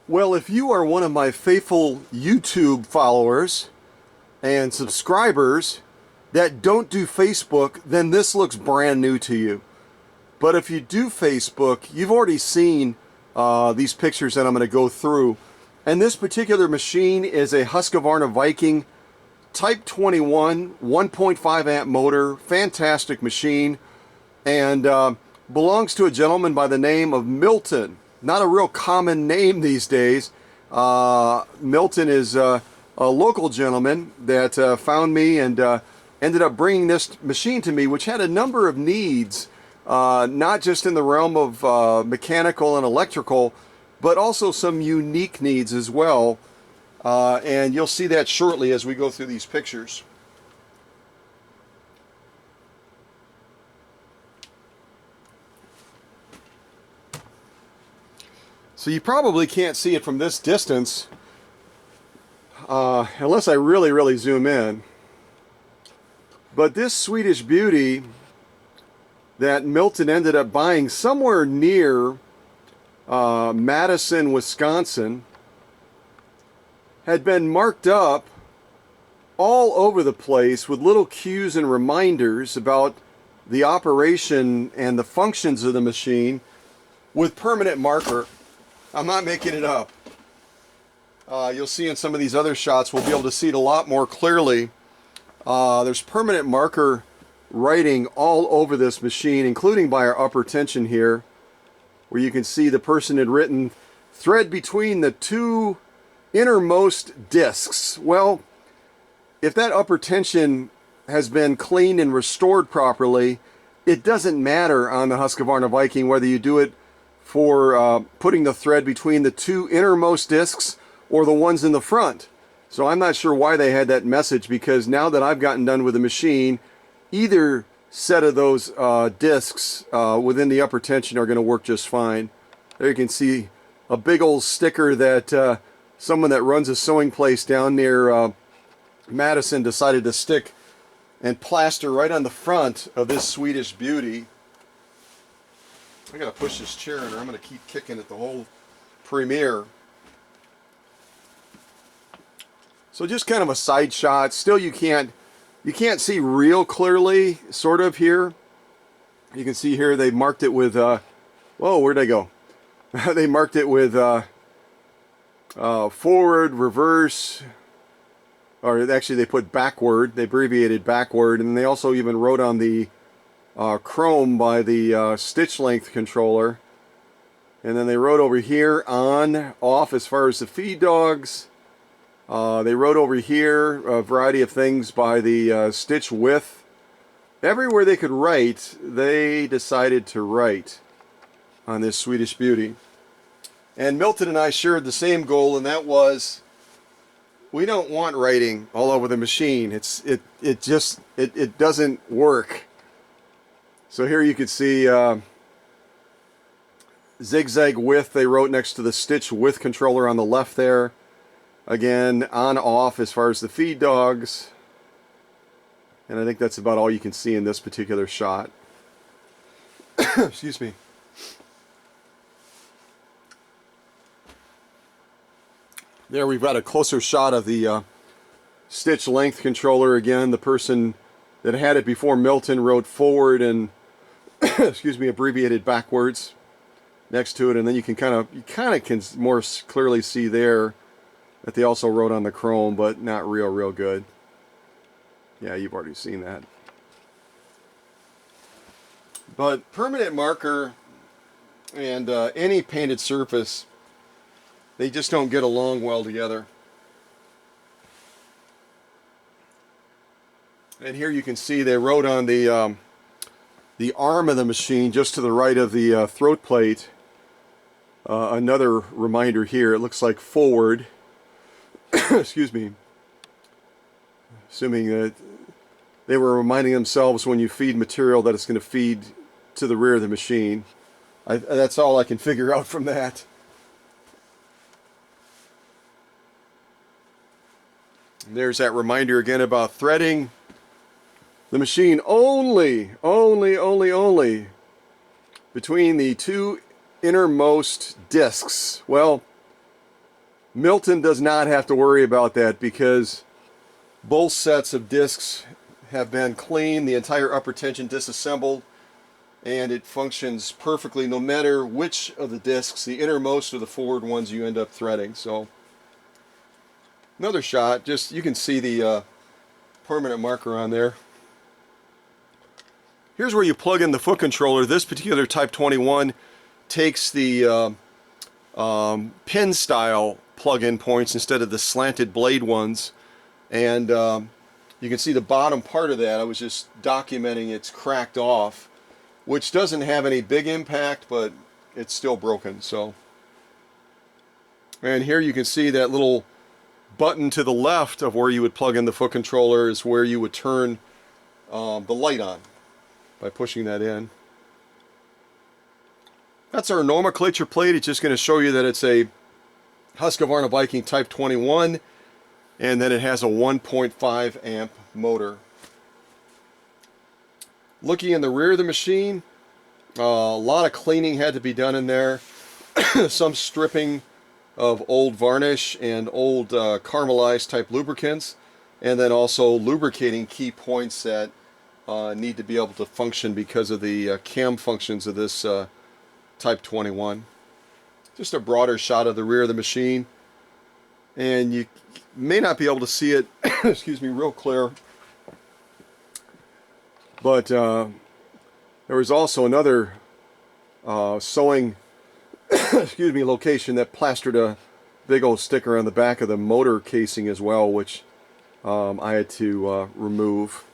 Well, if you are one of my faithful YouTube followers and subscribers that don't do Facebook, then this looks brand new to you. But if you do Facebook, you've already seen these pictures that I'm going to go through. And this particular machine is a Husqvarna Viking Type 21 1.5 amp motor. Fantastic machine. And belongs to a gentleman by the name of Milton. Not a real common name these days. Milton is a local gentleman that found me and ended up bringing this machine to me, which had a number of needs, not just in the realm of mechanical and electrical, but also some unique needs as well. And you'll see that shortly as we go through these pictures. So you probably can't see it from this distance unless I really zoom in. But this Swedish Beauty that Milton ended up buying somewhere near Madison, Wisconsin, had been marked up all over the place with little cues and reminders about the operation and the functions of the machine with permanent marker. I'm not making it up. You'll see in some of these other shots, we'll be able to see it a lot more clearly. There's permanent marker writing all over this machine, including by our upper tension here, where you can see the person had written thread between the two innermost discs. Well, if that upper tension has been cleaned and restored properly, it doesn't matter on the Husqvarna Viking whether you do it for putting the thread between the two innermost discs or the ones in the front. So I'm not sure why they had that message, because now that I've gotten done with the machine, either set of those discs within the upper tension are going to work just fine. There you can see a big old sticker that someone that runs a sewing place down near Madison decided to stick and plaster right on the front of this Swedish Beauty. I gotta push this chair in or I'm gonna keep kicking it the whole premiere. So just kind of a side shot. Still you can't see real clearly, sort of here. You can see here they marked it with whoa, where'd I go? They marked it with forward, reverse, or actually they put backward. They abbreviated backward, and they also even wrote on the chrome by the stitch length controller. And then they wrote over here on, off as far as the feed dogs. They wrote over here a variety of things by the stitch width. Everywhere they could write, they decided to write on this Swedish Beauty. And Milton and I shared the same goal, and that was, we don't want writing all over the machine. It doesn't work. So here you can see zigzag width, they wrote next to the stitch width controller on the left there. Again, on off as far as the feed dogs. And I think that's about all you can see in this particular shot. Excuse me. There we've got a closer shot of the stitch length controller. Again, the person that had it before Milton wrote forward and excuse me, abbreviated backwards next to it, and then you can kind of can more clearly see there that they also wrote on the chrome, but not real good. Yeah, you've already seen that. But permanent marker and any painted surface, they just don't get along well together. And here you can see they wrote on the arm of the machine, just to the right of the throat plate, another reminder here. It looks like forward. Excuse me. Assuming that they were reminding themselves when you feed material that it's going to feed to the rear of the machine. That's all I can figure out from that. And there's that reminder again about threading the machine only between the two innermost discs. Well, Milton does not have to worry about that because both sets of discs have been cleaned, the entire upper tension disassembled, and it functions perfectly no matter which of the discs, the innermost or the forward ones, you end up threading. So another shot, just you can see the permanent marker on there. Here's where you plug in the foot controller. This particular Type 21 takes the pin style plug-in points instead of the slanted blade ones, and you can see the bottom part of that. I was just documenting it's cracked off, which doesn't have any big impact, but it's still broken. So, and here you can see that little button to the left of where you would plug in the foot controller is where you would turn the light on by pushing that in. That's our nomenclature plate. It's just going to show you that it's a Husqvarna Viking Type 21 and that it has a 1.5 amp motor. Looking in the rear of the machine, a lot of cleaning had to be done in there. Some stripping of old varnish and old caramelized type lubricants, and then also lubricating key points that need to be able to function because of the cam functions of this Type 21. Just a broader shot of the rear of the machine, and you may not be able to see it excuse me, real clear, but there was also another sewing excuse me, location that plastered a big old sticker on the back of the motor casing as well, which I had to remove.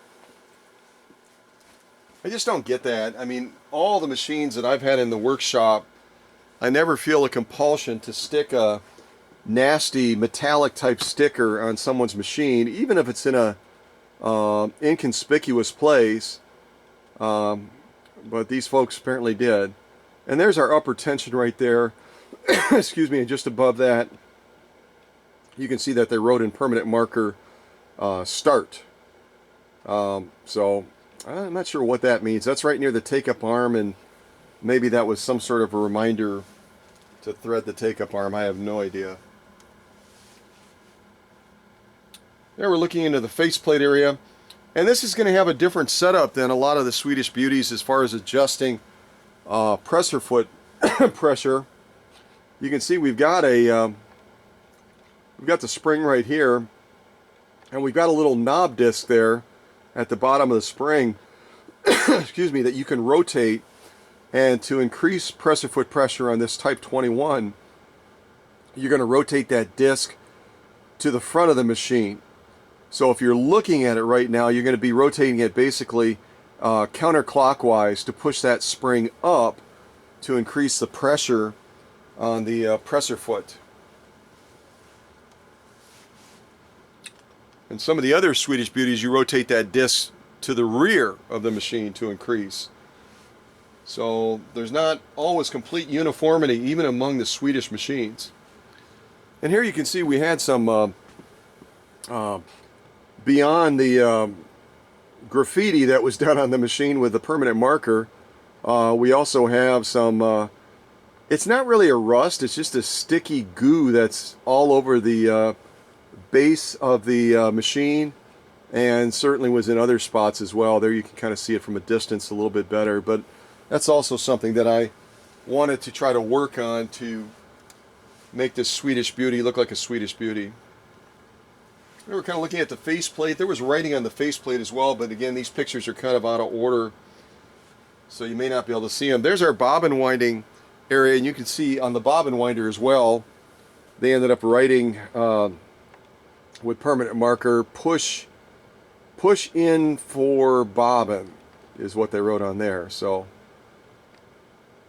I just don't get that. I mean, all the machines that I've had in the workshop, I never feel a compulsion to stick a nasty metallic type sticker on someone's machine, even if it's in a inconspicuous place, but these folks apparently did. And there's our upper tension right there. Excuse me, and just above that you can see that they wrote in permanent marker start. So I'm not sure what that means. That's right near the take-up arm, and maybe that was some sort of a reminder to thread the take-up arm. I have no idea. There we're looking into the faceplate area, and this is going to have a different setup than a lot of the Swedish Beauties as far as adjusting presser foot pressure. You can see we've got the spring right here, and we've got a little knob disc there at the bottom of the spring excuse me, that you can rotate, and to increase presser foot pressure on this Type 21 you're going to rotate that disc to the front of the machine. So if you're looking at it right now, you're going to be rotating it basically counterclockwise to push that spring up to increase the pressure on the presser foot. And some of the other Swedish Beauties, you rotate that disc to the rear of the machine to increase. So there's not always complete uniformity even among the Swedish machines. And here you can see we had some beyond the graffiti that was done on the machine with the permanent marker. We also have some it's not really a rust, it's just a sticky goo that's all over the base of the machine, and certainly was in other spots as well. There you can kind of see it from a distance a little bit better, but that's also something that I wanted to try to work on to make this Swedish Beauty look like a Swedish Beauty. We were kind of looking at the faceplate. There was writing on the faceplate as well, but again, these pictures are kind of out of order, so you may not be able to see them. There's our bobbin winding area, and you can see on the bobbin winder as well, they ended up writing with permanent marker, push in for bobbin is what they wrote on there. So,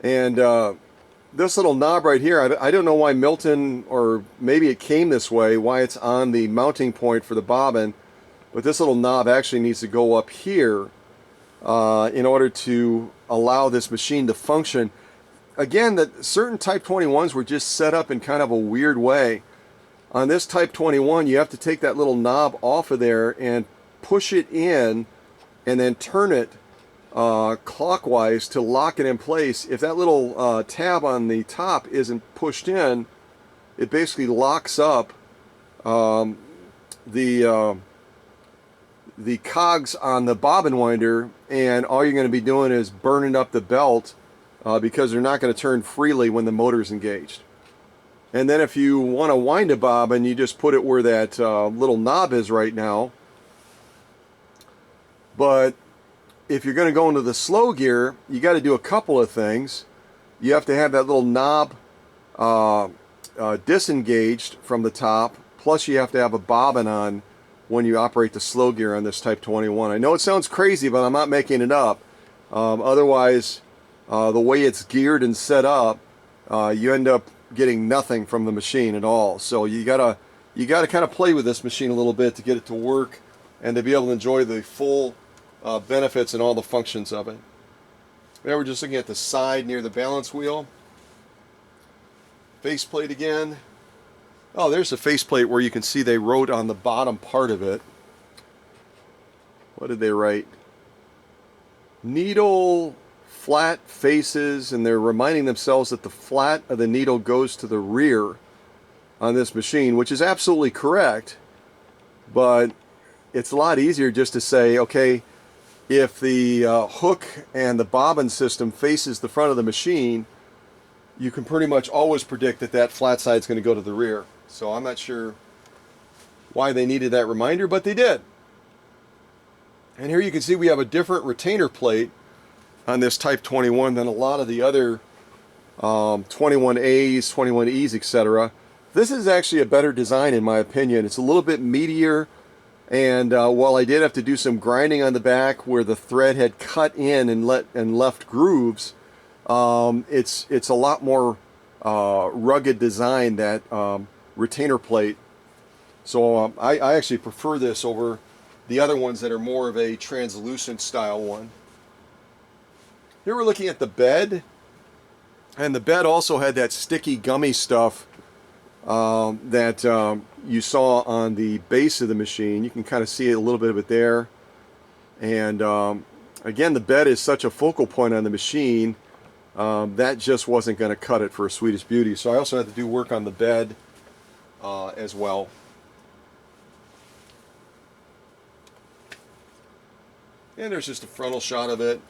and this little knob right here, I don't know why Milton, or maybe it came this way, why it's on the mounting point for the bobbin, but this little knob actually needs to go up here in order to allow this machine to function. Again, that certain Type 21s were just set up in kind of a weird way. On this Type 21, you have to take that little knob off of there and push it in and then turn it clockwise to lock it in place. If that little tab on the top isn't pushed in, it basically locks up um, the cogs on the bobbin winder, and all you're going to be doing is burning up the belt because they're not going to turn freely when the motor's engaged. And then if you want to wind a bobbin, you just put it where that little knob is right now. But if you're going to go into the slow gear, you got to do a couple of things. You have to have that little knob disengaged from the top, plus you have to have a bobbin on when you operate the slow gear on this Type 21. I know it sounds crazy, but I'm not making it up. Otherwise, the way it's geared and set up, you end up getting nothing from the machine at all. So you gotta kind of play with this machine a little bit to get it to work and to be able to enjoy the full benefits and all the functions of it. There, we're just looking at the side near the balance wheel. Faceplate again. Oh, there's the faceplate where you can see they wrote on the bottom part of it. What did they write? Needle flat faces, and they're reminding themselves that the flat of the needle goes to the rear on this machine, which is absolutely correct, but it's a lot easier just to say, okay, if the hook and the bobbin system faces the front of the machine, you can pretty much always predict that that flat side is going to go to the rear. So I'm not sure why they needed that reminder, but they did. And here you can see we have a different retainer plate on this Type 21 than a lot of the other 21As, 21Es, etc. This is actually a better design in my opinion. It's a little bit meatier, and while I did have to do some grinding on the back where the thread had cut in and left grooves, it's a lot more rugged design, that retainer plate. So I actually prefer this over the other ones that are more of a translucent style one. Here we're looking at the bed, and the bed also had that sticky gummy stuff that you saw on the base of the machine. You can kind of see a little bit of it there. And again, the bed is such a focal point on the machine that just wasn't going to cut it for a Swedish Beauty. So I also had to do work on the bed as well. And there's just a frontal shot of it.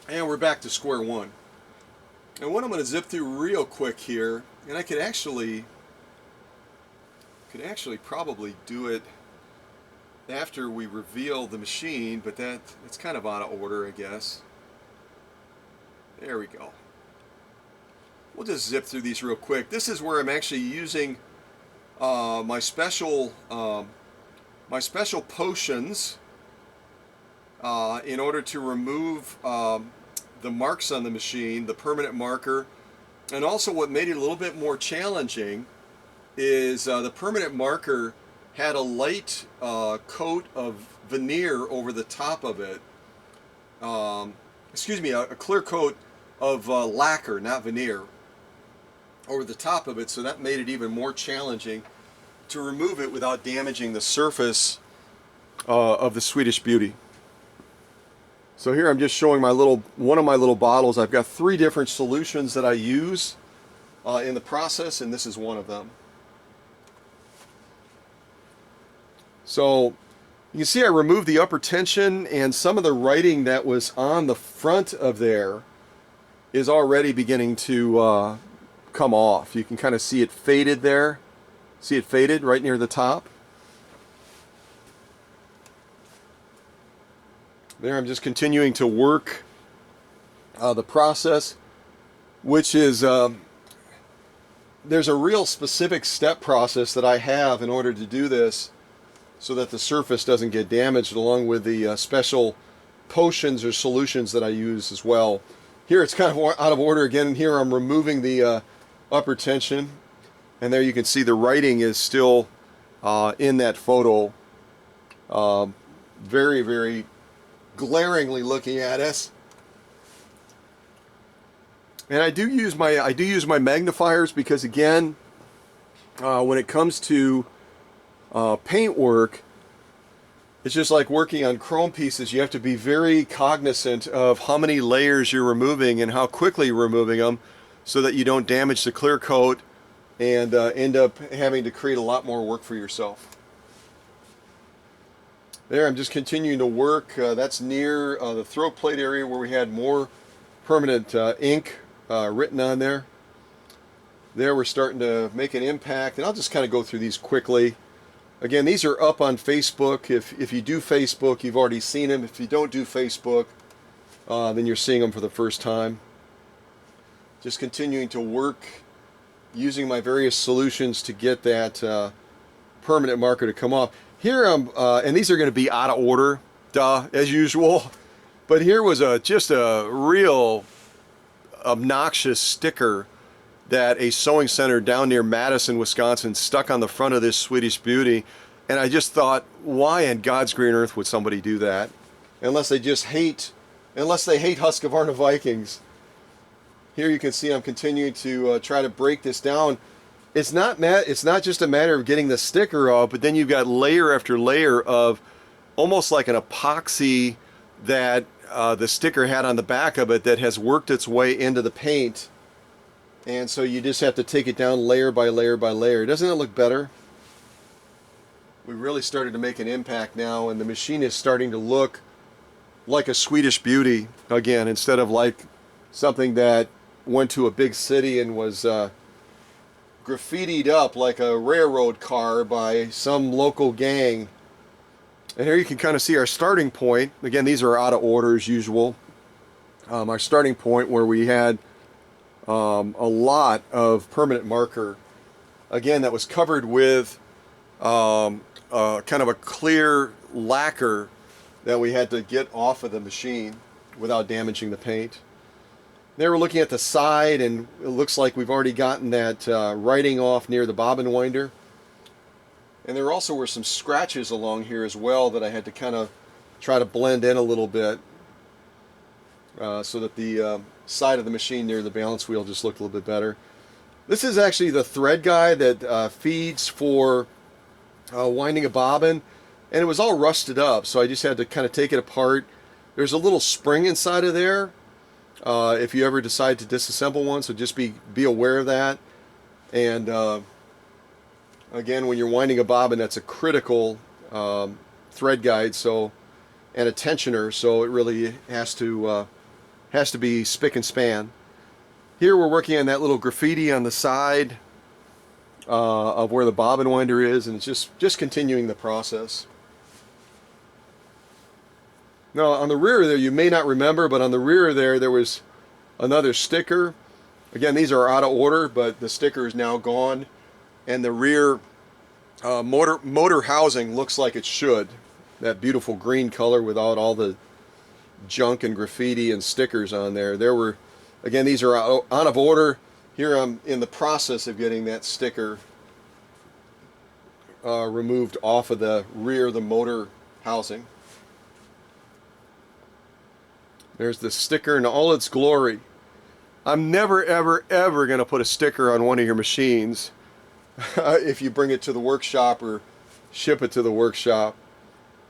And we're back to square one. And what I'm going to zip through real quick here, and I could actually probably do it after we reveal the machine, but it's kind of out of order, I guess. There we go. We'll just zip through these real quick. This is where I'm actually using my special potions in order to remove the marks on the machine, the permanent marker. And also what made it a little bit more challenging is the permanent marker had a light coat of veneer over the top of it. Excuse me, a clear coat of lacquer, not veneer, over the top of it, so that made it even more challenging to remove it without damaging the surface of the Swedish Beauty. So here I'm just showing one of my little bottles. I've got 3 different solutions that I use in the process, and this is one of them. So you can see I removed the upper tension, and some of the writing that was on the front of there is already beginning to come off. You can kind of see it faded there. See it faded right near the top? There, I'm just continuing to work the process, which is, there's a real specific step process that I have in order to do this so that the surface doesn't get damaged, along with the special potions or solutions that I use as well. Here it's kind of out of order again, and here I'm removing the upper tension, and there you can see the writing is still in that photo, very, very glaringly looking at us. And I do use my magnifiers because, again, when it comes to paint work, it's just like working on chrome pieces. You have to be very cognizant of how many layers you're removing and how quickly you're removing them, so that you don't damage the clear coat and end up having to create a lot more work for yourself. There, I'm just continuing to work. That's near the throat plate area where we had more permanent ink written on there. There we're starting to make an impact, and I'll just kind of go through these quickly. Again, these are up on Facebook. If you do Facebook, you've already seen them. If you don't do Facebook, then you're seeing them for the first time. Just continuing to work using my various solutions to get that permanent marker to come off. Here and these are going to be out of order, as usual. But here was just a real obnoxious sticker that a sewing center down near Madison, Wisconsin stuck on the front of this Swedish Beauty. And I just thought, why in God's green earth would somebody do that? Unless they hate Husqvarna Vikings. Here you can see I'm continuing to try to break this down. It's not just a matter of getting the sticker off, but then you've got layer after layer of almost like an epoxy that the sticker had on the back of it that has worked its way into the paint. And so you just have to take it down layer by layer by layer. Doesn't it look better? We really started to make an impact now, and the machine is starting to look like a Swedish Beauty again, instead of like something that went to a big city and was graffitied up like a railroad car by some local gang. And here you can kind of see our starting point. Again, these are out of order as usual. Our starting point where we had a lot of permanent marker, again, that was covered with kind of a clear lacquer that we had to get off of the machine without damaging the paint. There we're looking at the side, and it looks like we've already gotten that writing off near the bobbin winder. And there also were some scratches along here as well that I had to kind of try to blend in a little bit so that the side of the machine near the balance wheel just looked a little bit better. This is actually the thread guide that feeds for winding a bobbin, and it was all rusted up, so I just had to kind of take it apart. There's a little spring inside of there if you ever decide to disassemble one, so just be aware of that. And again, when you're winding a bobbin, that's a critical thread guide, so, and a tensioner, so it really has to be spick and span. Here we're working on that little graffiti on the side of where the bobbin winder is, and it's just continuing the process. Now on the rear there, you may not remember, but on the rear there was another sticker. Again, these are out of order, but the sticker is now gone, and the rear motor housing looks like it should. That beautiful green color without all the junk and graffiti and stickers on there. There were, again, these are out of order. Here I'm in the process of getting that sticker removed off of the rear of the motor housing. There's the sticker in all its glory. I'm never, ever, ever going to put a sticker on one of your machines if you bring it to the workshop or ship it to the workshop.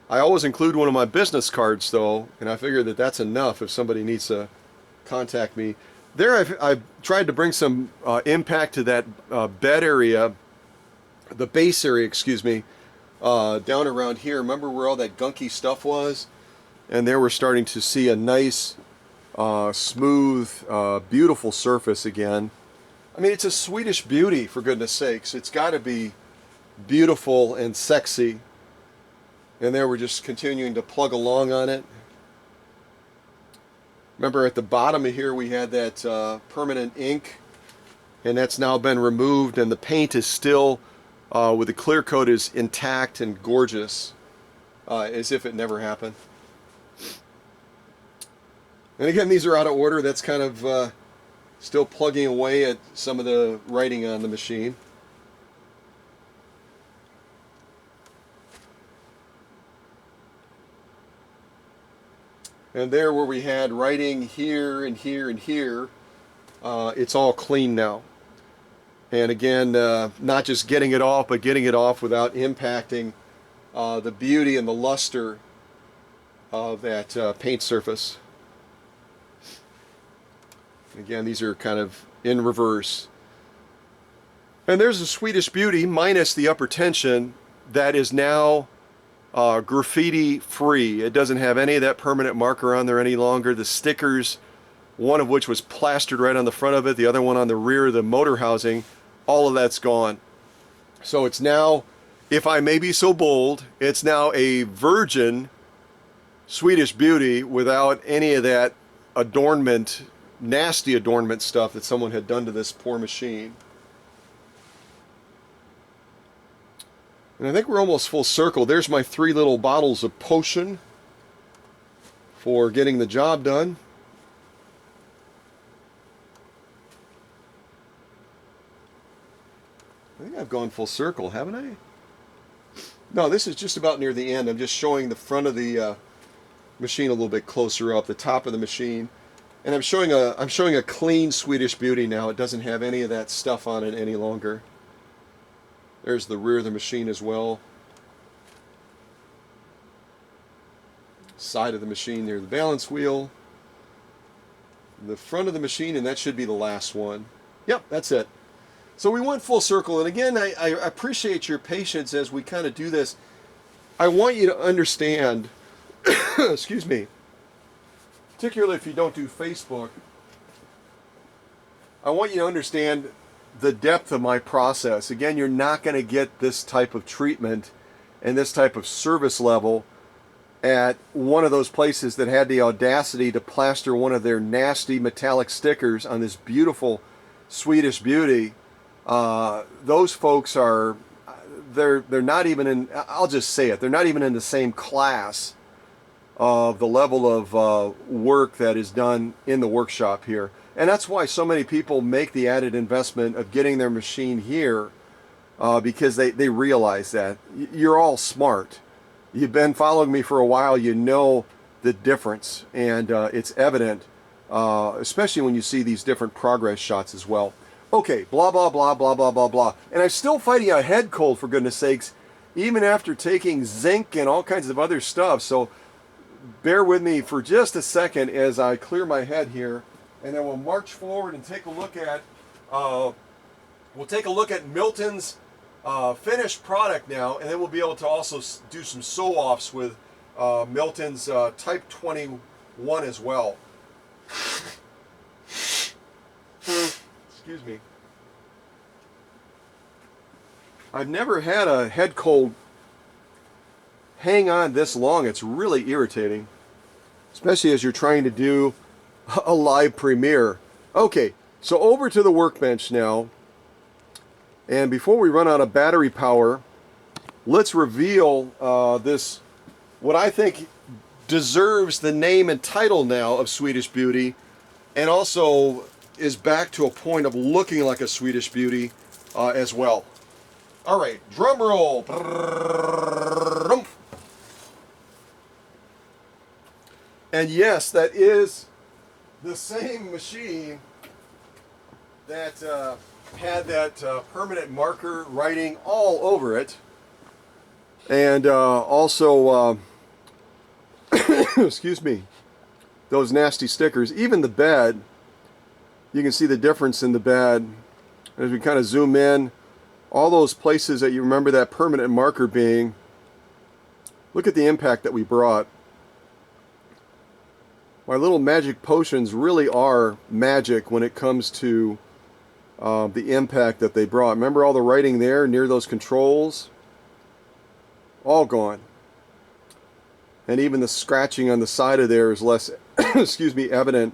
I always include one of my business cards, though, and I figure that that's enough if somebody needs to contact me. There I've tried to bring some impact to that bed area, the base area, excuse me, down around here. Remember where all that gunky stuff was? And there we're starting to see a nice, smooth, beautiful surface again. I mean, it's a Swedish Beauty, for goodness sakes. It's got to be beautiful and sexy. And there we're just continuing to plug along on it. Remember at the bottom of here we had that permanent ink, and that's now been removed, and the paint is still, with the clear coat, is intact and gorgeous, as if it never happened. And again, these are out of order. That's kind of still plugging away at some of the writing on the machine. And there where we had writing here and here and here, it's all clean now. And again, not just getting it off, but getting it off without impacting the beauty and the luster of that paint surface. Again, these are kind of in reverse. And there's a Swedish Beauty minus the upper tension that is now graffiti free. It doesn't have any of that permanent marker on there any longer. The stickers, one of which was plastered right on the front of it, the other one on the rear of the motor housing, all of that's gone. So it's now, if I may be so bold, it's now a virgin Swedish Beauty without any of that adornment, nasty adornment stuff that someone had done to this poor machine. And I think we're almost full circle. There's my 3 little bottles of potion for getting the job done. I think I've gone full circle, haven't I? No, this is just about near the end. I'm just showing the front of the machine a little bit closer up, the top of the machine. And I'm showing a clean Swedish Beauty now. It doesn't have any of that stuff on it any longer. There's the rear of the machine as well. Side of the machine near the balance wheel. The front of the machine, and that should be the last one. Yep, that's it. So we went full circle, and again, I appreciate your patience as we kind of do this. I want you to understand, excuse me, particularly if you don't do Facebook, I want you to understand the depth of my process. Again, you're not going to get this type of treatment and this type of service level at one of those places that had the audacity to plaster one of their nasty metallic stickers on this beautiful Swedish Beauty. Those folks are, they're not even in, I'll just say it, they're not even in the same class of the level of work that is done in the workshop here. And that's why so many people make the added investment of getting their machine here, because they realize that. You're all smart. You've been following me for a while. You know the difference, and it's evident, especially when you see these different progress shots as well. Okay, blah, blah, blah, blah, blah, blah, blah. And I'm still fighting a head cold, for goodness sakes, even after taking zinc and all kinds of other stuff. So bear with me for just a second as I clear my head here. And then we'll march forward and take a look at Milton's finished product now, and then we'll be able to also do some sew-offs with Milton's Type 21 as well. Excuse me. I've never had a head cold hang on this long. It's really irritating, especially as you're trying to do a live premiere. Okay, so over to the workbench now. And before we run out of battery power, let's reveal this, what I think deserves the name and title now of Swedish Beauty, and also is back to a point of looking like a Swedish Beauty as well. All right, drum roll. And yes, that is the same machine that had that permanent marker writing all over it, and also excuse me, those nasty stickers. Even the bed, you can see the difference in the bed as we kind of zoom in. All those places that you remember that permanent marker being, look at the impact that we brought. My little magic potions really are magic when it comes to the impact that they brought. Remember all the writing there near those controls? All gone. And even the scratching on the side of there is less, excuse me, evident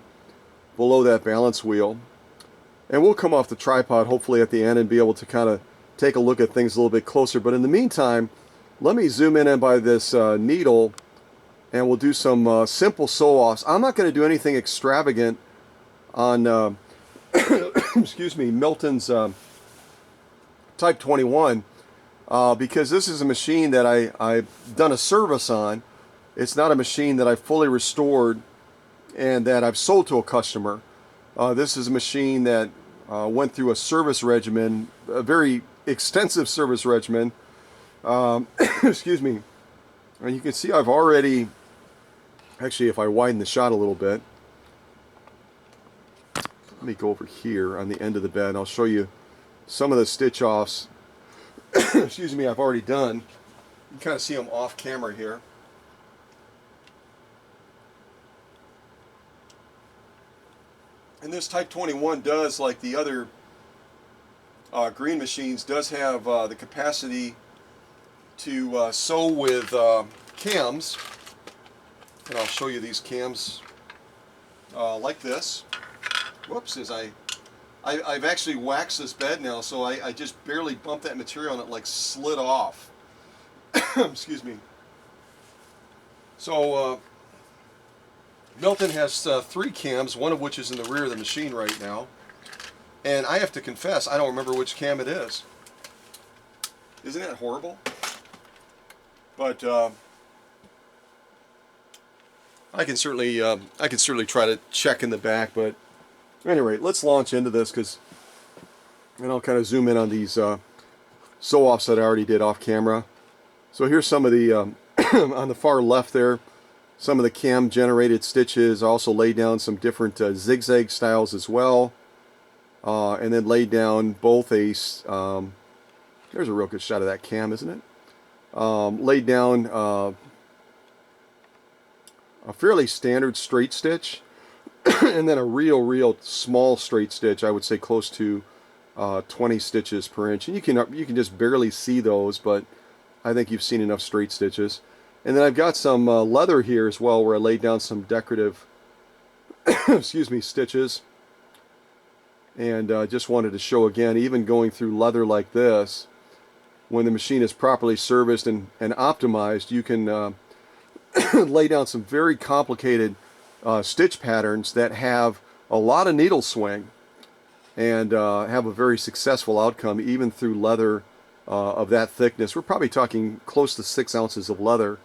below that balance wheel. And we'll come off the tripod hopefully at the end and be able to kind of take a look at things a little bit closer. But in the meantime, let me zoom in by this needle, and we'll do some simple sew-offs. I'm not going to do anything extravagant on excuse me, Milton's Type 21 because this is a machine that I've done a service on. It's not a machine that I've fully restored and that I've sold to a customer. This is a machine that went through a service regimen, a very extensive service regimen. Excuse me. And you can see I've already, actually if I widen the shot a little bit, Let me go over here on the end of the bed and I'll show you some of the stitch offs excuse me, I've already done. You can kind of see them off camera here. And this Type 21 does, like the other green machines, does have the capacity to sew with cams. And I'll show you these cams like this. Whoops, I've actually waxed this bed now, so I just barely bumped that material and it like slid off. Excuse me. So Milton has 3 cams, one of which is in the rear of the machine right now. And I have to confess, I don't remember which cam it is. Isn't that horrible? But I can certainly try to check in the back. But at any rate, let's launch into this, and I'll kind of zoom in on these sew-offs that I already did off camera. So here's some of the on the far left there, some of the cam generated stitches. I also laid down some different zigzag styles as well, and then laid down both there's a real good shot of that cam, isn't it? Laid down a fairly standard straight stitch and then a real small straight stitch. I would say close to 20 stitches per inch, and you can just barely see those, but I think you've seen enough straight stitches. And then I've got some leather here as well, where I laid down some decorative excuse me, stitches. And just wanted to show again, even going through leather like this, when the machine is properly serviced and optimized, you can lay down some very complicated stitch patterns that have a lot of needle swing and have a very successful outcome even through leather of that thickness. We're probably talking close to 6 ounces of leather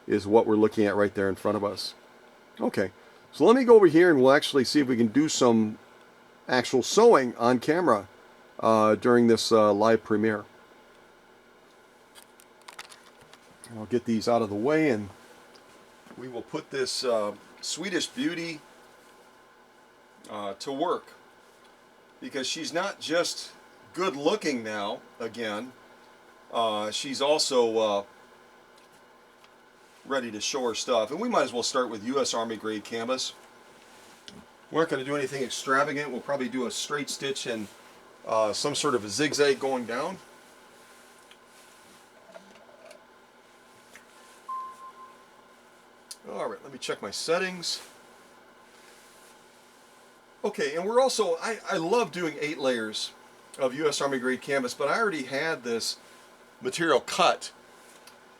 is what we're looking at right there in front of us. Okay, so let me go over here and we'll actually see if we can do some actual sewing on camera during this live premiere. I'll get these out of the way and we will put this Swedish Beauty to work, because she's not just good looking now again, she's also ready to show her stuff. And we might as well start with US Army grade canvas. We aren't going to do anything extravagant. We'll probably do a straight stitch and some sort of a zigzag going down. Alright, let me check my settings. Okay, and we're also, I love doing 8 layers of US Army grade canvas, but I already had this material cut,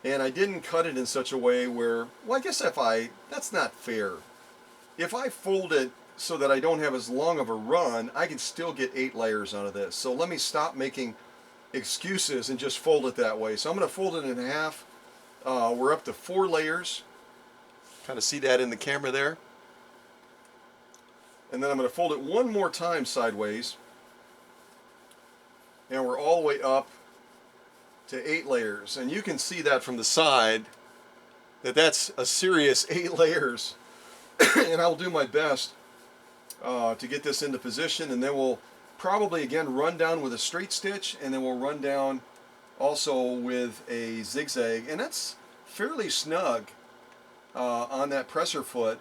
and I didn't cut it in such a way where, well, I guess that's not fair. If I fold it so that I don't have as long of a run, I can still get 8 layers out of this. So let me stop making excuses and just fold it that way. So I'm going to fold it in half. We're up to 4 layers. Kind of see that in the camera there. And then I'm going to fold it one more time sideways. And we're all the way up to 8 layers. And you can see that from the side, that's a serious 8 layers. And I'll do my best to get this into position, and then we'll probably again run down with a straight stitch, and then we'll run down also with a zigzag, and that's fairly snug on that presser foot,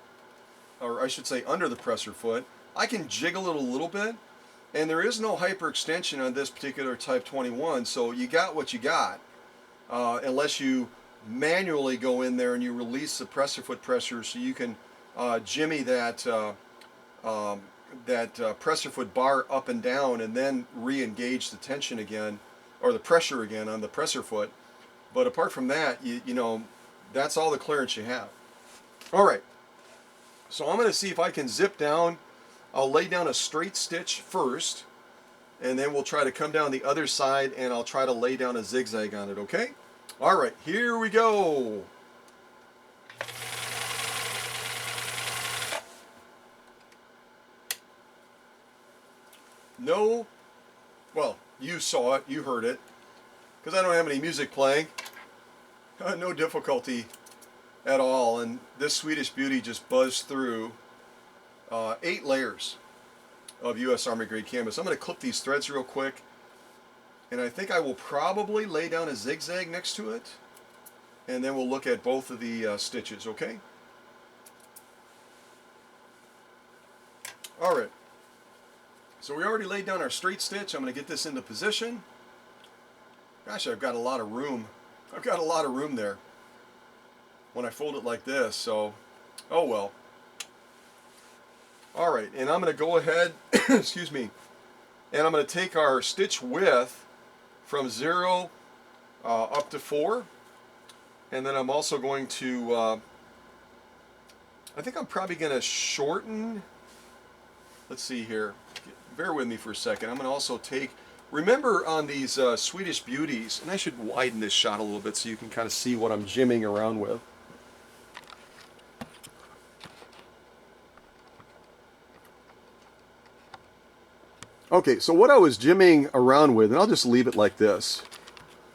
or I should say under the presser foot. I can jiggle it a little bit, and there is no hyperextension on this particular Type 21, so you got what you got, unless you manually go in there and you release the presser foot pressure so you can jimmy that presser foot bar up and down and then re-engage the tension again, or the pressure again on the presser foot. But apart from that, you know, that's all the clearance you have. Alright, so I'm going to see if I can zip down. I'll lay down a straight stitch first, and then we'll try to come down the other side, and I'll try to lay down a zigzag on it, okay? Alright, here we go. No, well, you saw it, you heard it, because I don't have any music playing. No difficulty at all, and this Swedish Beauty just buzzed through 8 layers of U.S. Army grade canvas. I'm going to clip these threads real quick, and I think I will probably lay down a zigzag next to it, and then we'll look at both of the stitches, okay? Alright, so we already laid down our straight stitch. I'm going to get this into position. Gosh, I've got a lot of room. I've got a lot of room there when I fold it like this, so oh well. Alright, and I'm going to go ahead, excuse me, and I'm going to take our stitch width from 0 up to 4, and then I'm also going to, I think I'm probably going to shorten, let's see here, bear with me for a second. I'm going to also take, remember on these Swedish Beauties, and I should widen this shot a little bit so you can kind of see what I'm jimming around with. Okay, so what I was jimming around with, and I'll just leave it like this,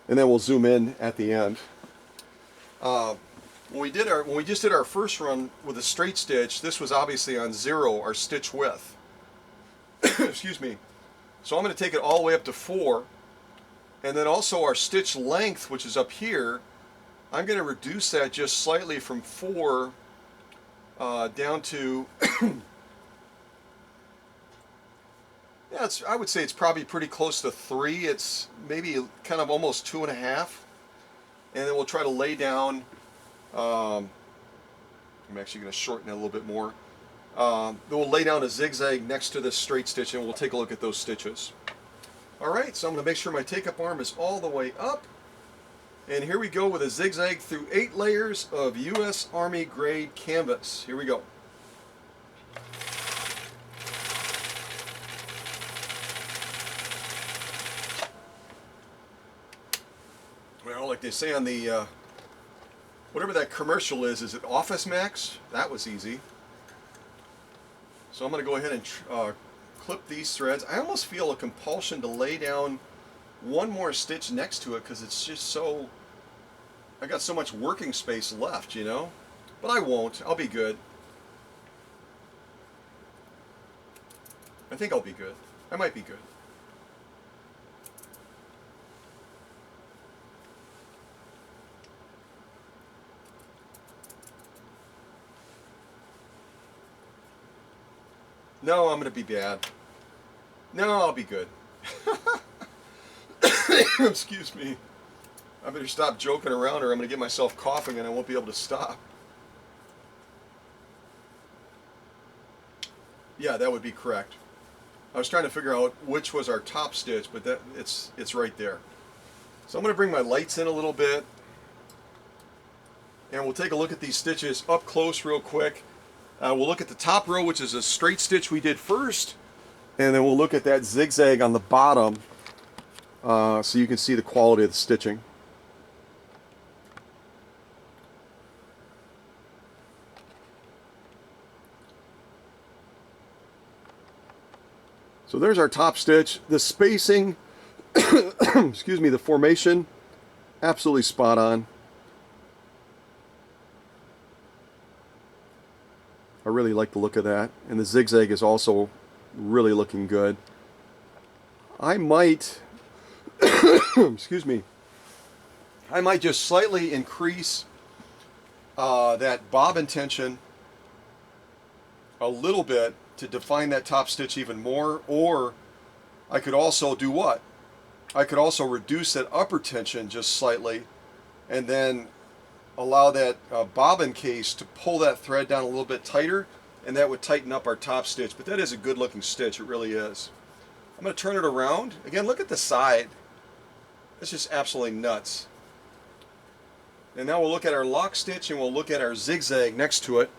and then we'll zoom in at the end. When we just did our first run with a straight stitch, this was obviously on 0, our stitch width. Excuse me. So I'm going to take it all the way up to 4, and then also our stitch length, which is up here, I'm going to reduce that just slightly from 4 down to yeah, I would say it's probably pretty close to 3. It's maybe kind of almost 2.5. And then we'll try to lay down, I'm actually going to shorten it a little bit more. Then we'll lay down a zigzag next to this straight stitch, and we'll take a look at those stitches. Alright, so I'm going to make sure my take-up arm is all the way up. And here we go with a zigzag through 8 layers of U.S. Army grade canvas. Here we go. Well, like they say on the, whatever that commercial is it Office Max? That was easy. So I'm going to go ahead and clip these threads. I almost feel a compulsion to lay down one more stitch next to it because it's just so, I got so much working space left, you know? But I won't. I'll be good. I think I'll be good. I might be good. No, I'm going to be bad. No, I'll be good. Excuse me. I better stop joking around or I'm going to get myself coughing and I won't be able to stop. Yeah, that would be correct. I was trying to figure out which was our top stitch, but that it's right there. So I'm going to bring my lights in a little bit, and we'll take a look at these stitches up close real quick. We'll look at the top row, which is a straight stitch we did first, and then we'll look at that zigzag on the bottom so you can see the quality of the stitching. So there's our top stitch. The spacing, excuse me, the formation, absolutely spot on. I really like the look of that. And the zigzag is also really looking good. I might, excuse me, I might just slightly increase that bobbin tension a little bit to define that top stitch even more, or I could also do what? I could also reduce that upper tension just slightly and then allow that bobbin case to pull that thread down a little bit tighter, and that would tighten up our top stitch. But that is a good looking stitch, it really is. I'm going to turn it around. Again, look at the side. It's just absolutely nuts. And now we'll look at our lock stitch and we'll look at our zigzag next to it.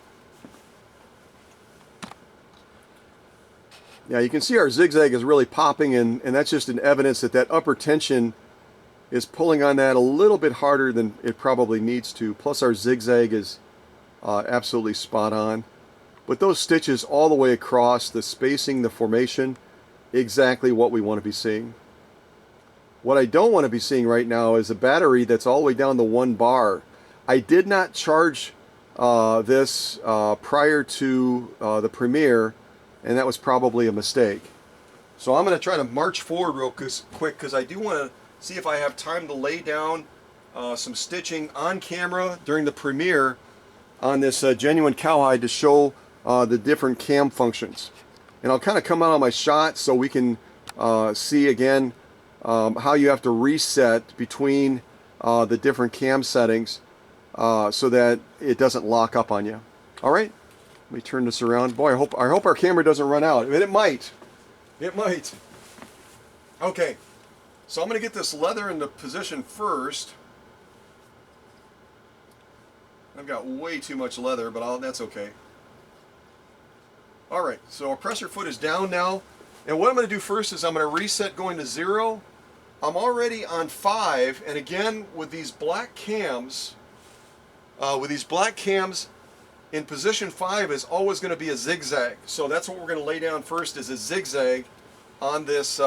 Yeah, you can see our zigzag is really popping, and that's just an evidence that that upper tension is pulling on that a little bit harder than it probably needs to. Plus our zigzag is absolutely spot on. But those stitches all the way across, the spacing, the formation, exactly what we want to be seeing. What I don't want to be seeing right now is a battery that's all the way down to 1 bar. I did not charge this prior to the premiere, and that was probably a mistake. So I'm going to try to march forward real quick because I do want to see if I have time to lay down some stitching on camera during the premiere on this genuine cowhide to show the different cam functions. And I'll kind of come out on my shot so we can see again how you have to reset between the different cam settings so that it doesn't lock up on you. All right, let me turn this around. Boy, I hope our camera doesn't run out. I mean, it might. It might. Okay, so I'm going to get this leather into position first. I've got way too much leather, but that's okay. All right, so our pressure foot is down now. And what I'm going to do first is I'm going to reset going to 0. I'm already on 5, and again, with these black cams, in position 5 is always going to be a zigzag. So that's what we're going to lay down first, is a zigzag on this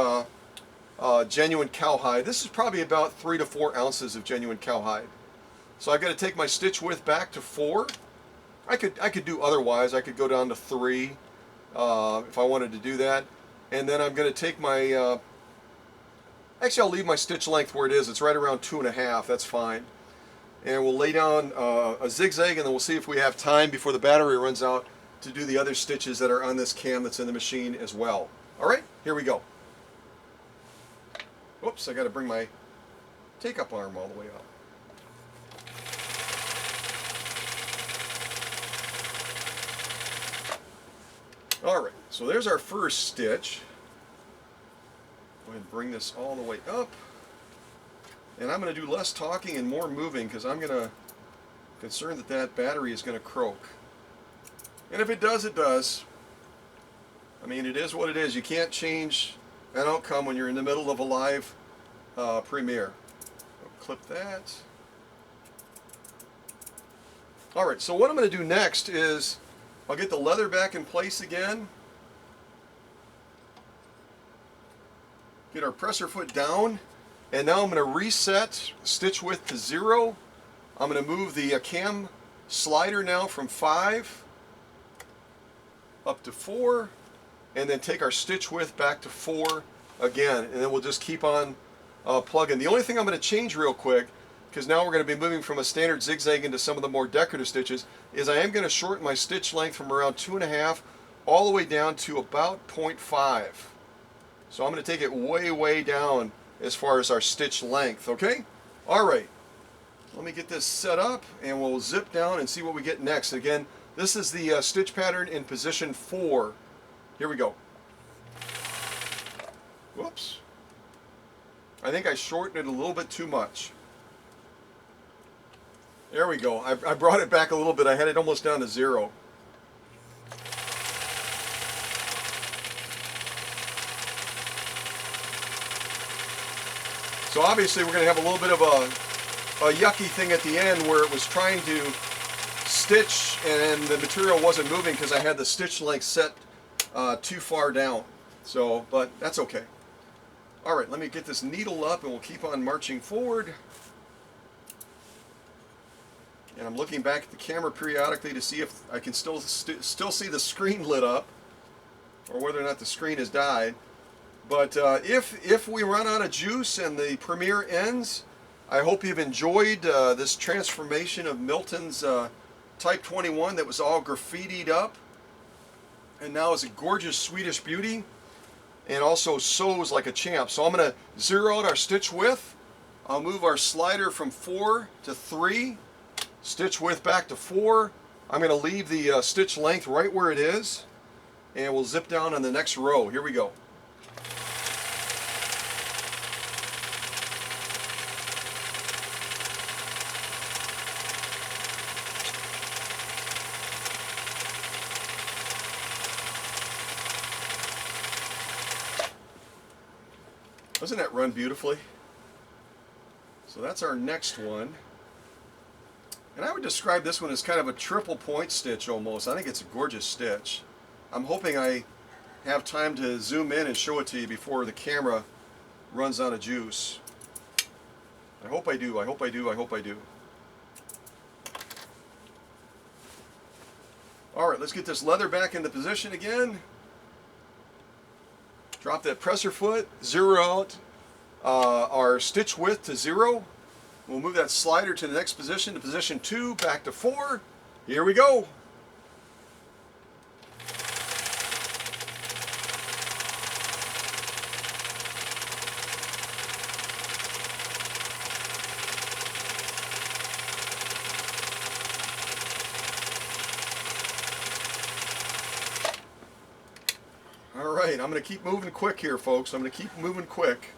genuine cowhide. This is probably about 3 to 4 ounces of genuine cowhide. So I've got to take my stitch width back to 4. I could do otherwise. I could go down to 3 if I wanted to do that. And then I'm going to take my, actually I'll leave my stitch length where it is. It's right around 2.5. That's fine. And we'll lay down a zigzag, and then we'll see if we have time before the battery runs out to do the other stitches that are on this cam that's in the machine as well. All right, here we go. Whoops, I got to bring my take-up arm all the way up. All right, so there's our first stitch. Go ahead and bring this all the way up. And I'm going to do less talking and more moving because I'm concerned that that battery is going to croak. And if it does, it does. I mean, it is what it is. You can't change an outcome when you're in the middle of a live premiere. I'll clip that. All right, so what I'm going to do next is I'll get the leather back in place again. Get our presser foot down. And now I'm going to reset stitch width to 0. I'm going to move the cam slider now from 5 up to 4. And then take our stitch width back to 4 again. And then we'll just keep on plugging. The only thing I'm going to change real quick, because now we're going to be moving from a standard zigzag into some of the more decorative stitches, is I am going to shorten my stitch length from around 2.5 all the way down to about 0.5. So I'm going to take it way, way down as far as our stitch length, okay? All right, let me get this set up and we'll zip down and see what we get next. Again, this is the stitch pattern in position 4. Here we go. Whoops. I think I shortened it a little bit too much. There we go. I brought it back a little bit. I had it almost down to 0. So obviously we're going to have a little bit of a yucky thing at the end where it was trying to stitch and the material wasn't moving because I had the stitch length set too far down. So, but that's okay. All right, let me get this needle up and we'll keep on marching forward. And I'm looking back at the camera periodically to see if I can still see the screen lit up or whether or not the screen has died. But if we run out of juice and the premiere ends, I hope you've enjoyed this transformation of Milton's Type 21 that was all graffitied up and now is a gorgeous Swedish Beauty and also sews like a champ. So I'm going to zero out our stitch width. I'll move our slider from 4 to 3, stitch width back to 4. I'm going to leave the stitch length right where it is, and we'll zip down on the next row. Here we go. Doesn't that run beautifully? So that's our next one. And I would describe this one as kind of a triple point stitch almost. I think it's a gorgeous stitch. I'm hoping I have time to zoom in and show it to you before the camera runs out of juice. I hope I do, I hope I do, I hope I do. Alright, let's get this leather back into position again. Drop that presser foot, zero out our stitch width to 0. We'll move that slider to the next position, to position 2, back to 4. Here we go. Alright, I'm going to keep moving quick here, folks. I'm going to keep moving quick.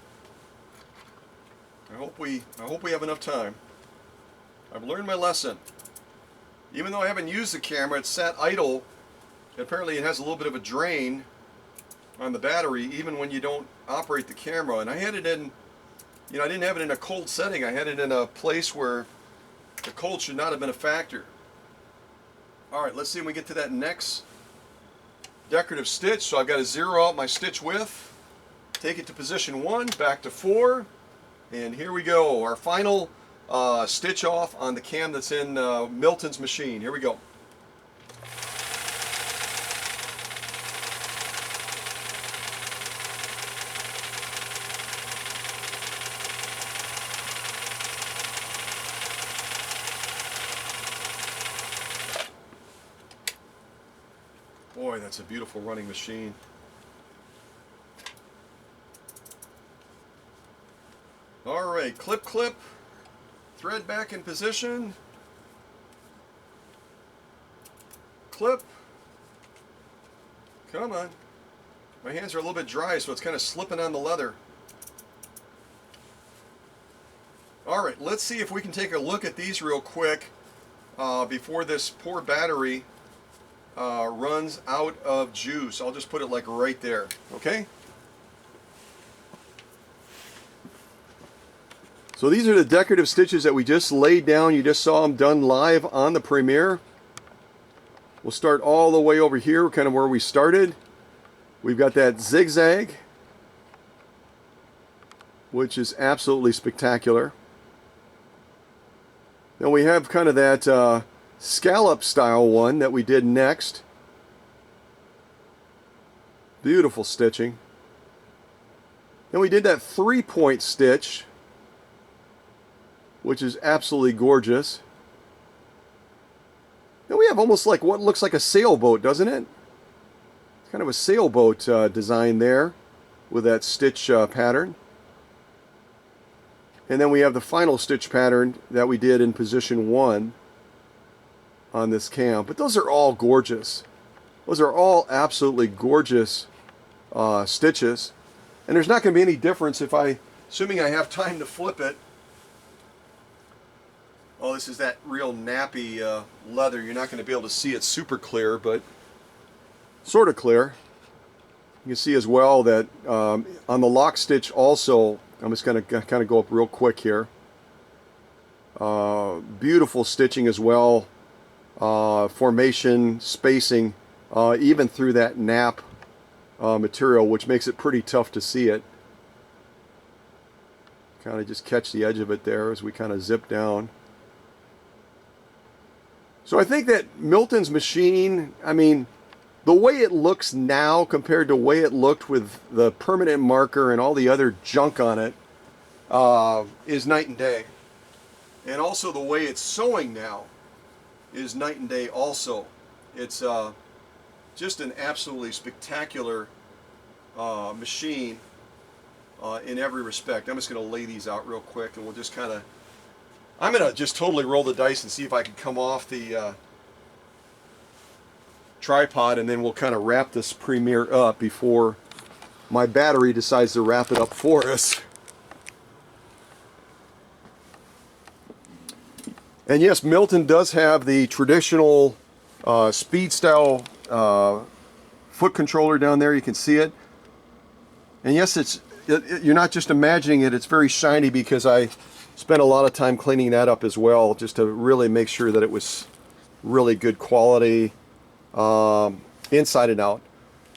I hope we have enough time. I've learned my lesson. Even though I haven't used the camera, it's sat idle. Apparently it has a little bit of a drain on the battery even when you don't operate the camera. And I had it in, I didn't have it in a cold setting. I had it in a place where the cold should not have been a factor. Alright, let's see when we get to that next decorative stitch. So I've got to zero out my stitch width, take it to position 1, back to 4, and here we go, our final stitch off on the cam that's in Milton's machine. Here we go. Boy, that's a beautiful running machine. Alright, clip, clip, thread back in position, clip, come on. My hands are a little bit dry, so it's kind of slipping on the leather. Alright, let's see if we can take a look at these real quick before this poor battery runs out of juice. I'll just put it like right there, okay? So these are the decorative stitches that we just laid down. You just saw them done live on the Premiere. We'll start all the way over here, kind of where we started. We've got that zigzag, which is absolutely spectacular. Then we have kind of that scallop style one that we did next. Beautiful stitching. Then we did that 3-point stitch, which is absolutely gorgeous. Then we have almost like what looks like a sailboat, doesn't it? It's kind of a sailboat design there with that stitch pattern. And then we have the final stitch pattern that we did in position 1 on this cam. But those are all gorgeous. Those are all absolutely gorgeous stitches. And there's not going to be any difference if assuming I have time to flip it. Oh, this is that real nappy leather. You're not going to be able to see it super clear, but sort of clear. You can see as well that on the lock stitch also, I'm just going to kind of go up real quick here. Beautiful stitching as well. Formation, spacing, even through that nap material, which makes it pretty tough to see it. Kind of just catch the edge of it there as we kind of zip down. So I think that Milton's machine, I mean, the way it looks now compared to the way it looked with the permanent marker and all the other junk on it is night and day. And also the way it's sewing now is night and day also. It's just an absolutely spectacular machine in every respect. I'm just going to lay these out real quick and we'll just kind of, I'm going to just totally roll the dice and see if I can come off the tripod, and then we'll kind of wrap this Premiere up before my battery decides to wrap it up for us. And yes, Milton does have the traditional speed style foot controller down there. You can see it. And yes, you're not just imagining it, it's very shiny because I spent a lot of time cleaning that up as well, just to really make sure that it was really good quality inside and out.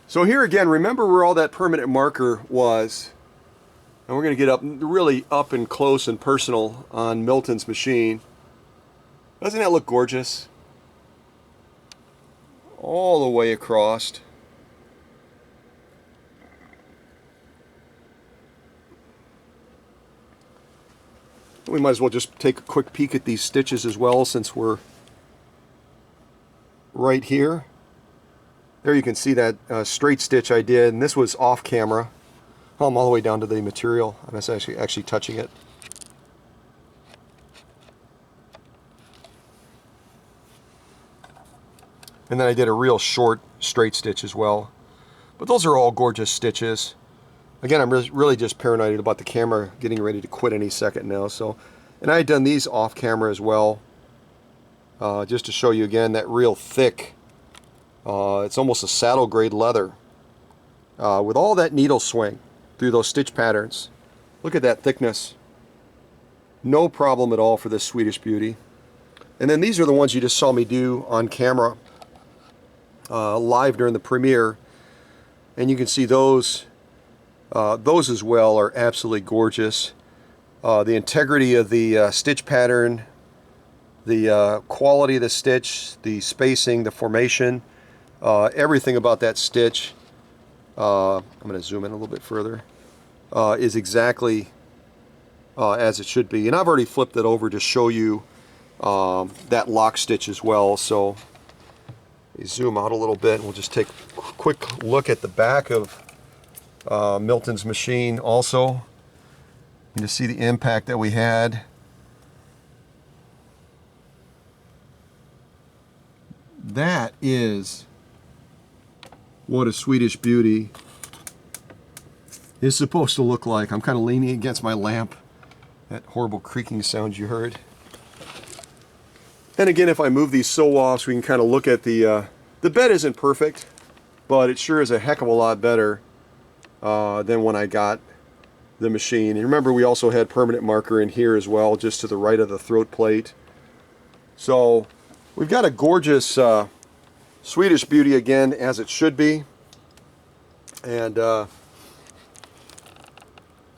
So here again, remember where all that permanent marker was. And we're going to get up really up and close and personal on Milton's machine. Doesn't that look gorgeous? All the way across. We might as well just take a quick peek at these stitches as well, since we're right here. There you can see that straight stitch I did, and this was off camera. I'm all the way down to the material. I'm actually touching it. And then I did a real short straight stitch as well. But those are all gorgeous stitches. Again, I'm really just paranoid about the camera getting ready to quit any second now. So, and I had done these off camera as well, just to show you again that real thick. It's almost a saddle grade leather with all that needle swing through those stitch patterns. Look at that thickness. No problem at all for this Swedish Beauty. And then these are the ones you just saw me do on camera live during the premiere, and you can see those as well are absolutely gorgeous. The integrity of the stitch pattern, the quality of the stitch, the spacing, the formation, everything about that stitch, I'm going to zoom in a little bit further, is exactly as it should be. And I've already flipped it over to show you that lock stitch as well. So we zoom out a little bit and we'll just take a quick look at the back of Milton's machine also. You can see the impact that we had. That is what a Swedish Beauty is supposed to look like. I'm kind of leaning against my lamp. That horrible creaking sound you heard. And again, if I move these sew-offs, we can kind of look at the bed isn't perfect, but it sure is a heck of a lot better than when I got the machine. And remember, we also had permanent marker in here as well, just to the right of the throat plate. So we've got a gorgeous Swedish Beauty again, as it should be. And I'm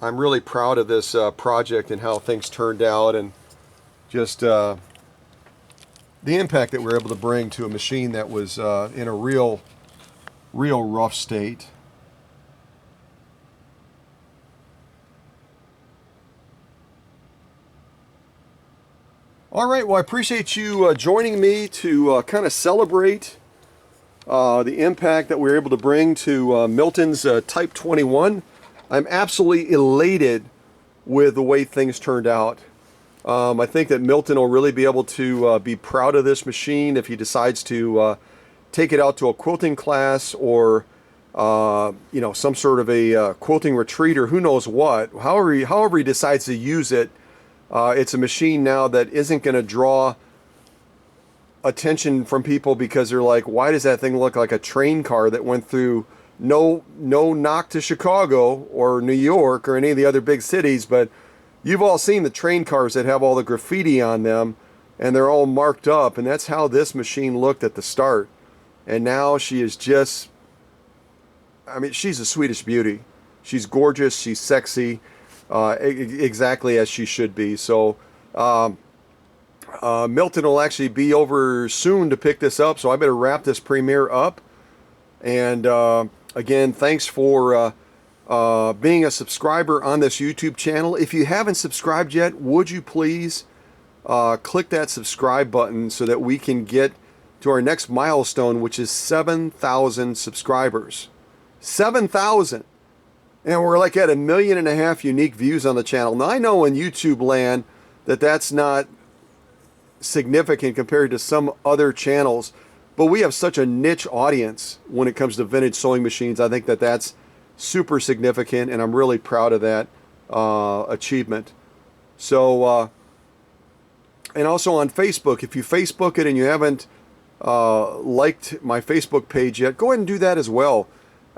really proud of this project and how things turned out, and just the impact that we're able to bring to a machine that was in a real rough state. All right, well, I appreciate you joining me to kind of celebrate the impact that we were able to bring to Milton's Type 21. I'm absolutely elated with the way things turned out. I think that Milton will really be able to be proud of this machine if he decides to take it out to a quilting class, or you know, some sort of a quilting retreat, or who knows what. However he decides to use it. It's a machine now that isn't going to draw attention from people because they're like, why does that thing look like a train car that went through no knock to Chicago or New York or any of the other big cities? But you've all seen the train cars that have all the graffiti on them, and they're all marked up, and that's how this machine looked at the start. And now she is just, I mean, she's a Swedish Beauty. She's gorgeous, she's sexy, exactly as she should be. So Milton will actually be over soon to pick this up, so I better wrap this premiere up. And again, thanks for being a subscriber on this YouTube channel. If you haven't subscribed yet, would you please click that subscribe button so that we can get to our next milestone, which is 7,000 subscribers. 7,000! And we're like at 1.5 million unique views on the channel. Now I know in YouTube land that that's not significant compared to some other channels, but we have such a niche audience when it comes to vintage sewing machines. I think that that's super significant, and I'm really proud of that achievement. So, and also on Facebook, if you Facebook it and you haven't liked my Facebook page yet, go ahead and do that as well,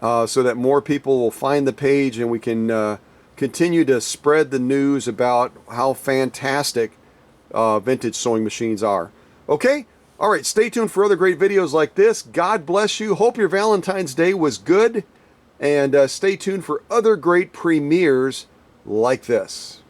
so that more people will find the page, and we can continue to spread the news about how fantastic vintage sewing machines are. Okay? All right, stay tuned for other great videos like this. God bless you. Hope your Valentine's Day was good. And stay tuned for other great premieres like this.